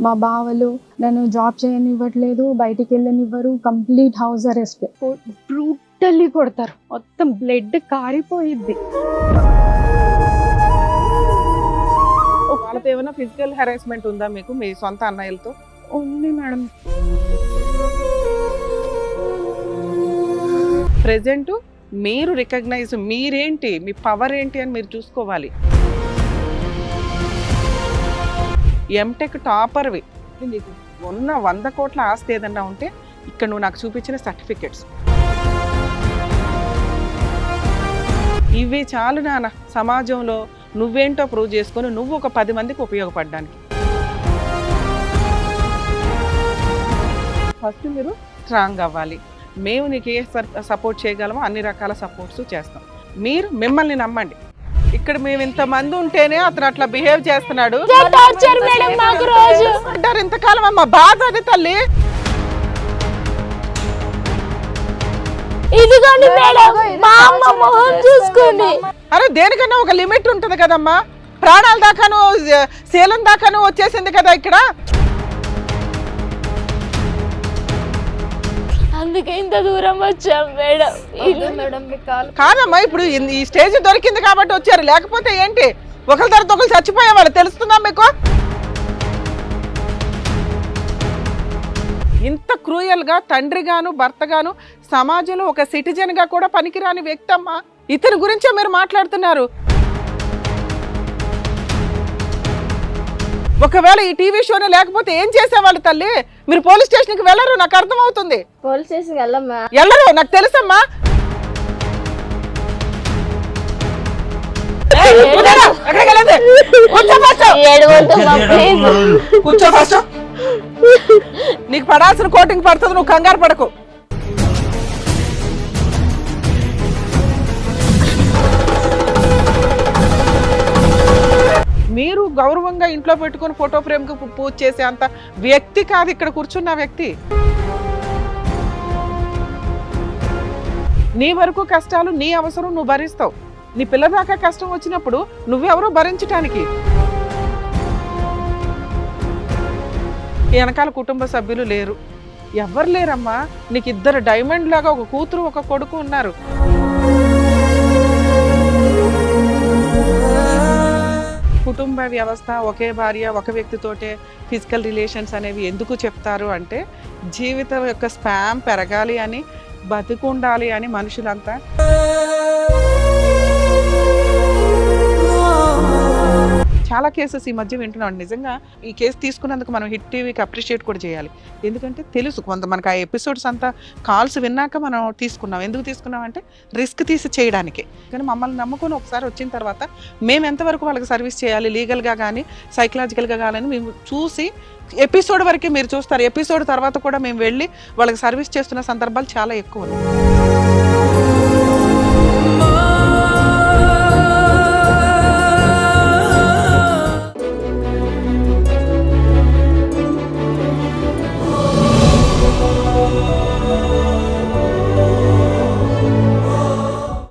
మా బావలు నన్ను జాబ్ చేయనివ్వట్లేదు, బయటికి వెళ్ళనివ్వరు, కంప్లీట్ హౌస్ అరెస్ట్. బ్రూటల్లీ కొడతారు, మొత్తం బ్లడ్ కారిపోయిద్ది. వాళ్ళతో ఏమైనా ఫిజికల్ హెరాస్మెంట్ ఉందా మీకు మీ సొంత అన్నయ్యలతో? ఉంది మేడం. ప్రెజెంట్ మీరు రికగ్నైజ్ మీరేంటి, మీ పవర్ ఏంటి అని మీరు చూసుకోవాలి. ఎంటెక్ టాపర్వి, నీకు ఉన్న 100 కోట్ల ఆస్తి ఏదన్నా ఉంటే ఇక్కడ నువ్వు నాకు చూపించిన సర్టిఫికెట్స్ ఇవి చాలు నాన్న. సమాజంలో నువ్వేంటో ప్రూవ్ చేసుకొని నువ్వు ఒక 10 మందికి ఉపయోగపడడానికి. ఫస్ట్ మీరు స్ట్రాంగ్ అవ్వాలి. మేము నీకు ఏ సపోర్ట్ చేయగలమో అన్ని రకాల సపోర్ట్స్ చేస్తాం. మీరు మిమ్మల్ని నమ్మండి. ఇక్కడ మేము ఇంతమంది ఉంటేనే అతను అట్లా బిహేవ్ చేస్తున్నాడు అంటారు. ఇంతకాలం అమ్మ బాధ అది తల్లి. అరే దేనికన్నా ఒక లిమిట్ ఉంటుంది కదమ్మా. ప్రాణాల దాకాను శీలం దాకాను వచ్చేసింది కదా ఇక్కడ. అందుకే ఇంత దూరం వచ్చాం మేడం. కాదమ్మా, ఇప్పుడు ఈ స్టేజ్ దొరికింది కాబట్టి వచ్చారు, లేకపోతే ఏంటి ఒకరి తర్వాత ఒకరు చచ్చిపోయే వాళ్ళు. తెలుస్తుందా మీకు? ఇంత క్రూయల్ గా తండ్రిగాను భర్తగాను సమాజంలో ఒక సిటిజన్ గా కూడా పనికిరాని వ్యక్తి అమ్మా. ఇతని గురించే మీరు మాట్లాడుతున్నారు. ఒకవేళ ఈ టీవీ షోనే లేకపోతే ఏం చేసేవాళ్ళు తల్లి? మీరు పోలీస్ స్టేషన్ కి వెళ్ళరు, నాకు అర్థం అవుతుంది. పోలీస్ స్టేషన్ వెళ్ళరు, నాకు తెలుసమ్మా. కూర్చో ఫస్ట్. నీకు పడాల్సిన కోటింగ్ పడుతుంది, నువ్వు కంగారు పడకు. మీరు గౌరవంగా ఇంట్లో పెట్టుకుని ఫోటో ఫ్రేమ్ కు పూజ చేసే అంత వ్యక్తి కాదు ఇక్కడ కూర్చున్న వ్యక్తి. నీ వరకు కష్టాలు, నీ అవసరం నువ్వు భరిస్తావు. నీ పిల్ల దాకా కష్టం వచ్చినప్పుడు నువ్వెవరో భరించటానికి. వెనకాల కుటుంబ సభ్యులు లేరు, ఎవరు లేరమ్మా. నీకు 2 డైమండ్ లాగా ఒక కూతురు ఒక కొడుకు ఉన్నారు. కుటుంబ వ్యవస్థ, ఒకే భార్య ఒక వ్యక్తితోటే ఫిజికల్ రిలేషన్స్ అనేవి ఎందుకు చెప్తారు అంటే జీవితం యొక్క స్పామ్ పెరగాలి అని, బతికుండాలి అని మనుషులంతా. చాలా కేసెస్ ఈ మధ్య వింటున్నాం. నిజంగా ఈ కేసు తీసుకున్నందుకు మనం హిట్ టీవీకి అప్రిషియేట్ కూడా చేయాలి. ఎందుకంటే తెలుసు కొంత మనకు ఆ ఎపిసోడ్స్ అంతా కాల్స్ విన్నాక మనం తీసుకున్నాం. ఎందుకు తీసుకున్నాం అంటే రిస్క్ తీసి చేయడానికి. కానీ మమ్మల్ని నమ్ముకొని ఒకసారి వచ్చిన తర్వాత మేము ఎంతవరకు వాళ్ళకి సర్వీస్ చేయాలి, లీగల్గా కానీ సైకలాజికల్గా కానీ మేము చూసి ఎపిసోడ్ వరకే మీరు చూస్తారు. ఎపిసోడ్ తర్వాత కూడా మేము వెళ్ళి వాళ్ళకి సర్వీస్ చేస్తున్న సందర్భాలు చాలా ఎక్కువ ఉన్నాయి.